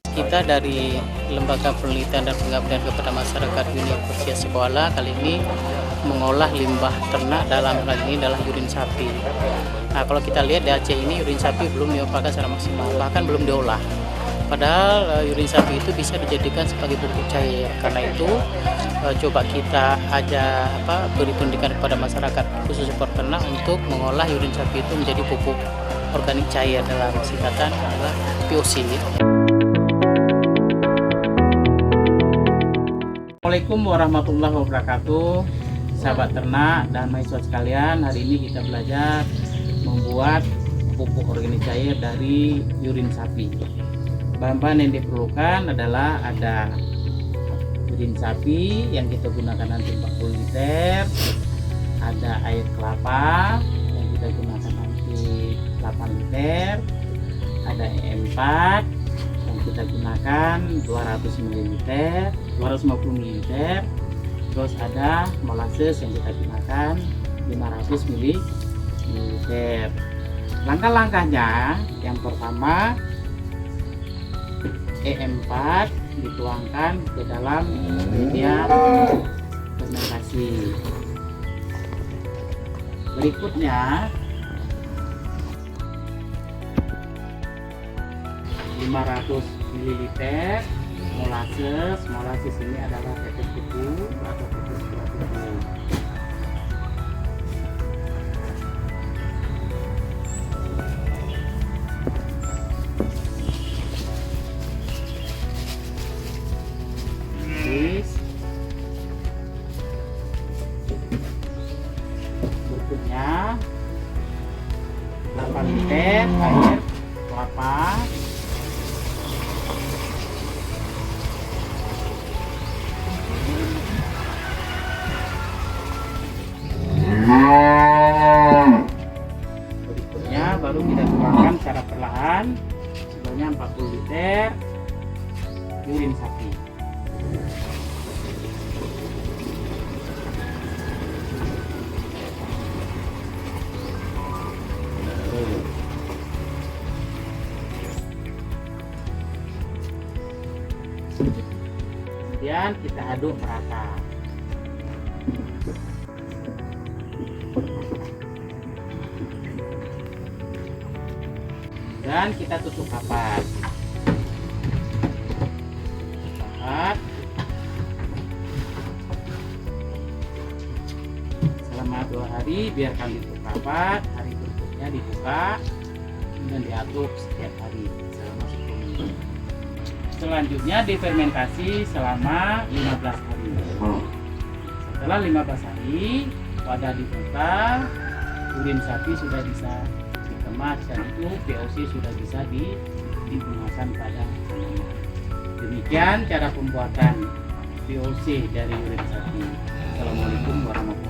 Kita dari Lembaga Penelitian dan Pengabdian kepada Masyarakat Universitas Sekolah kali ini mengolah limbah ternak, dalam hal ini adalah urin sapi. Nah, kalau kita lihat di Aceh ini urin sapi belum dimanfaatkan secara maksimal, bahkan belum diolah. Padahal urin sapi itu bisa dijadikan sebagai pupuk cair. Karena itu coba kita beri pendidikan kepada masyarakat khususnya peternak untuk mengolah urin sapi itu menjadi pupuk organik cair, dalam singkatan adalah POC. Assalamualaikum warahmatullahi wabarakatuh, sahabat ternak dan mahasiswa sekalian. Hari ini kita belajar membuat pupuk organik cair dari urin sapi. Bahan-bahan yang diperlukan adalah ada urin sapi yang kita gunakan nanti 40 liter, ada air kelapa yang kita gunakan nanti 8 liter, ada E4 yang kita gunakan 200 ml, 250 ml, terus ada molasses yang kita gunakan 500 ml. Langkah-langkahnya, yang pertama E4 dituangkan ke dalam media fermentasi. Berikutnya 500 ml molasses ini adalah tetes tebu atau tetes buah tebu. Berikutnya 8 liter air kelapa, berikutnya baru kita tuangkan secara perlahan sebanyak 40 liter urin sapi. Kemudian kita aduk merata. Dan kita tutup rapat. Selama 2 hari biarkan ditutup rapat. Hari berikutnya dibuka dan diaduk setiap hari selama 10 minggu. Selanjutnya difermentasi selama 15 hari. Setelah 15 hari wadah dibuka, urin sapi sudah bisa dikemas dan itu POC sudah bisa digunakan pada tanaman. Demikian cara pembuatan POC dari urin sapi. Assalamualaikum warahmatullahi wabarakatuh.